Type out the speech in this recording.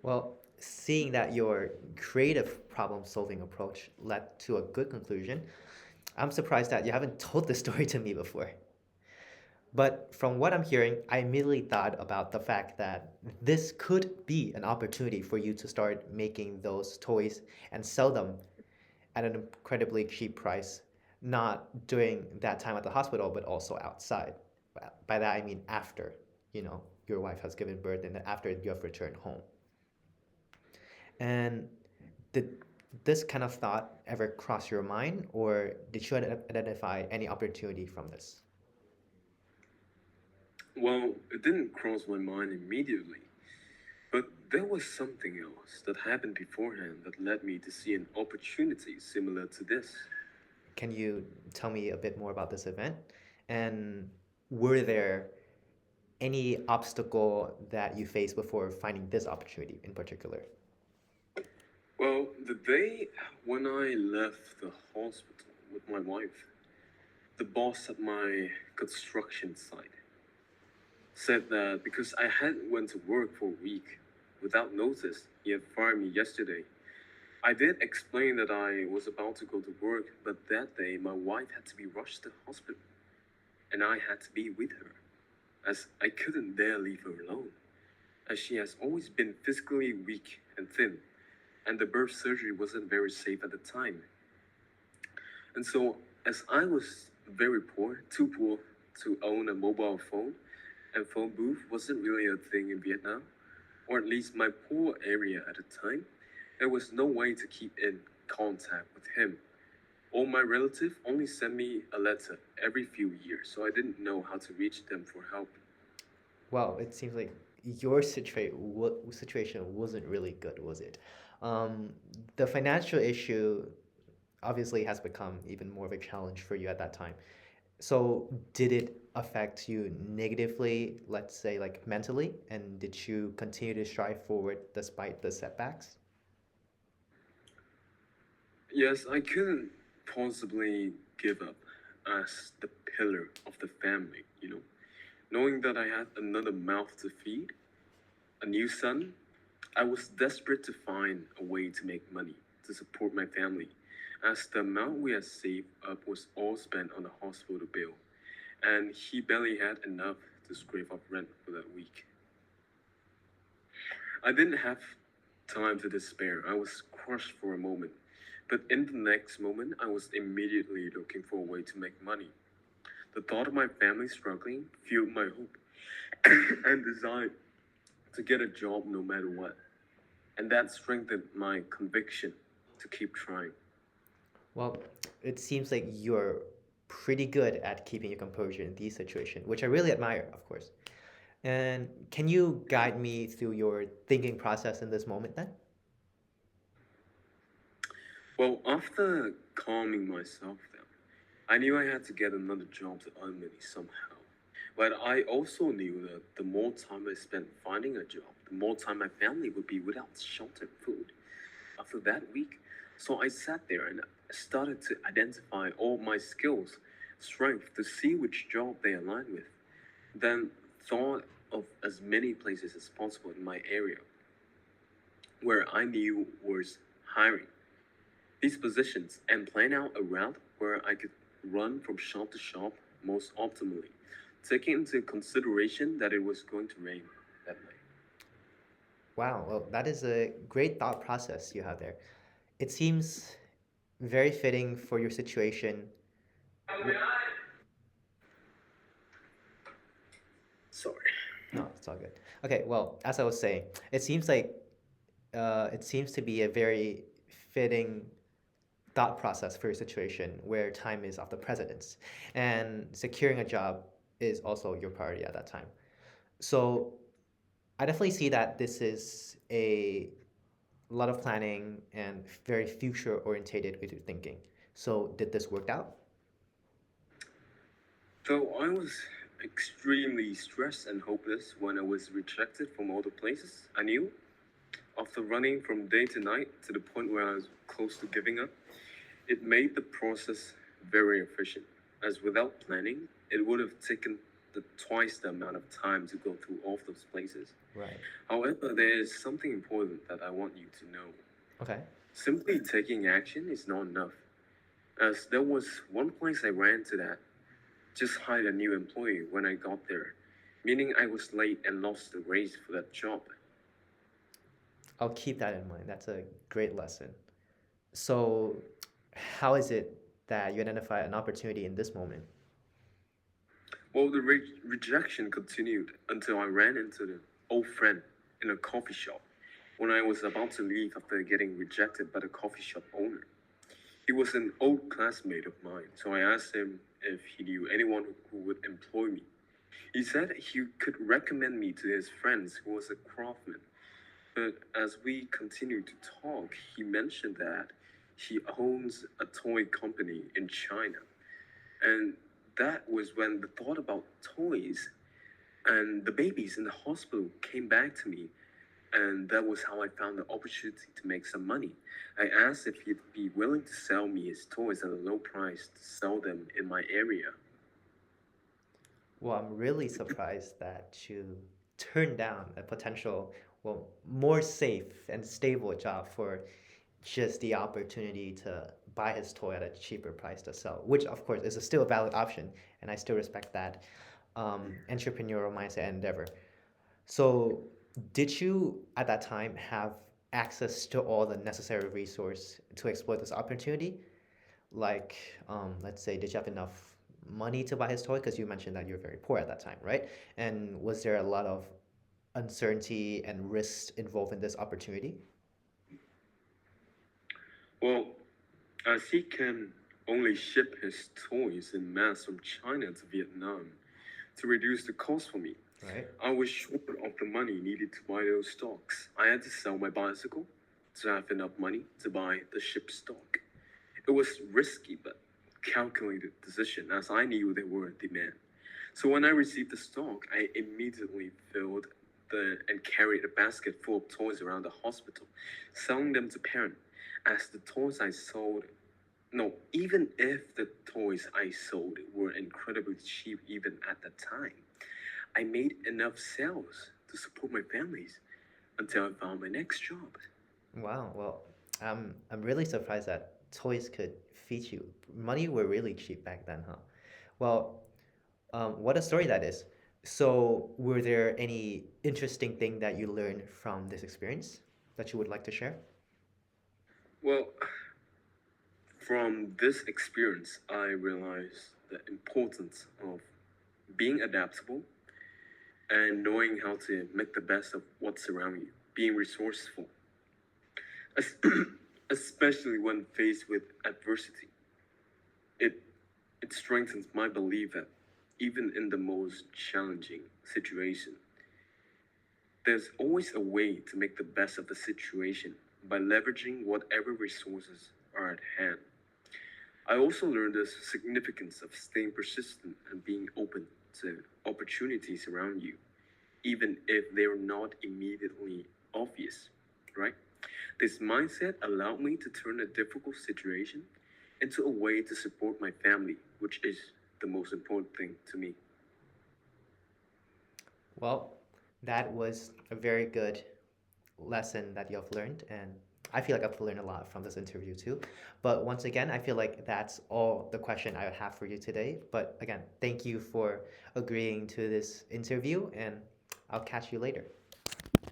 Well, seeing that your creative problem solving approach led to a good conclusion, I'm surprised that you haven't told this story to me before. But from what I'm hearing, I immediately thought about the fact that this could be an opportunity for you to start making those toys and sell them at an incredibly cheap price, not during that time at the hospital, but also outside. By that I mean after, your wife has given birth and after you have returned home. And did this kind of thought ever cross your mind, or did you identify any opportunity from this? Well, it didn't cross my mind immediately, but there was something else that happened beforehand that led me to see an opportunity similar to this. Can you tell me a bit more about this event? And were there any obstacle that you faced before finding this opportunity in particular? Well, the day when I left the hospital with my wife, the boss at my construction site said that because I hadn't went to work for a week without notice, he had fired me yesterday. I did explain that I was about to go to work, but that day my wife had to be rushed to hospital, and I had to be with her, as I couldn't dare leave her alone, as she has always been physically weak and thin, and the birth surgery wasn't very safe at the time. And so, as I was very poor, too poor to own a mobile phone, and phone booth wasn't really a thing in Vietnam, or at least my poor area at the time, there was no way to keep in contact with him. All my relatives only sent me a letter every few years, so I didn't know how to reach them for help. Well, it seems like your situation wasn't really good, was it? Um, the financial issue obviously has become even more of a challenge for you at that time. So, did it affect you negatively, let's say, like mentally? And did you continue to strive forward despite the setbacks? Yes, I couldn't possibly give up as the pillar of the family, Knowing that I had another mouth to feed, a new son, I was desperate to find a way to make money to support my family, as the amount we had saved up was all spent on the hospital bill, and he barely had enough to scrape up rent for that week. I didn't have time to despair. I was crushed for a moment. But in the next moment, I was immediately looking for a way to make money. The thought of my family struggling fueled my hope and desire to get a job no matter what. And that strengthened my conviction to keep trying. Well, it seems like you're pretty good at keeping your composure in these situations, which I really admire, of course. And can you guide me through your thinking process in this moment then? Well, after calming myself down, I knew I had to get another job to earn money somehow. But I also knew that the more time I spent finding a job, the more time my family would be without shelter and food. After that week, so I sat there and started to identify all my skills, strength to see which job they align with. Then thought of as many places as possible in my area where I knew was hiring these positions and plan out a route where I could run from shop to shop most optimally, taking into consideration that it was going to rain that night. Wow, well, that is a great thought process you have there. It seems very fitting for your situation. Wh- Sorry. No, it's all good. Okay, well, as I was saying, it seems to be a very fitting thought process for your situation where time is of the precedence, and securing a job is also your priority at that time. So I definitely see that this is a lot of planning and very future orientated way to thinking. So did this work out? Though I was extremely stressed and hopeless when I was rejected from all the places I knew, after running from day to night to the point where I was close to giving up, it made the process very efficient, as without planning, it would have taken twice the amount of time to go through all of those places. Right. However, there is something important that I want you to know. Okay. Simply taking action is not enough, as there was one place I ran to that just hired a new employee when I got there, meaning I was late and lost the race for that job. I'll keep that in mind. That's a great lesson. So, how is it that you identify an opportunity in this moment? Well, the rejection continued until I ran into the old friend in a coffee shop when I was about to leave after getting rejected by the coffee shop owner. He was an old classmate of mine, so I asked him if he knew anyone who would employ me. He said he could recommend me to his friends who was a craftsman. But as we continued to talk, he mentioned that he owns a toy company in China. And that was when the thought about toys and the babies in the hospital came back to me. And that was how I found the opportunity to make some money. I asked if he'd be willing to sell me his toys at a low price to sell them in my area. Well, I'm really surprised that you turned down a potential, well, more safe and stable job for just the opportunity to buy his toy at a cheaper price to sell, which of course is still a valid option, and I still respect that entrepreneurial mindset and endeavor. So, did you at that time have access to all the necessary resource to exploit this opportunity? Like, let's say, did you have enough money to buy his toy? Because you mentioned that you're very poor at that time, right? And was there a lot of uncertainty and risks involved in this opportunity? Well, as he can only ship his toys in mass from China to Vietnam to reduce the cost for me, Right? I was short of the money needed to buy those stocks. I had to sell my bicycle to have enough money to buy the ship stock. It was risky but calculated decision as I knew there were a demand. So when I received the stock, I immediately filled the and carried a basket full of toys around the hospital, selling them to parents. As the toys I sold, no, even if the toys I sold were incredibly cheap even at the time, I made enough sales to support my families until I found my next job. Wow. Well, I'm really surprised that toys could feed you. Money were really cheap back then, huh? Well, what a story that is. So, were there any interesting thing that you learned from this experience that you would like to share? Well, from this experience, I realized the importance of being adaptable and knowing how to make the best of what's around you, being resourceful, es- especially when faced with adversity. It, it strengthens my belief that even in the most challenging situation, there's always a way to make the best of the situation by leveraging whatever resources are at hand. I also learned the significance of staying persistent and being open to opportunities around you, even if they're not immediately obvious, right? This mindset allowed me to turn a difficult situation into a way to support my family, which is the most important thing to me. Well, that was a very good lesson that you have learned, and I feel like I've learned a lot from this interview too. But once again, I feel like that's all the question I would have for you today. But again, thank you for agreeing to this interview, and I'll catch you later.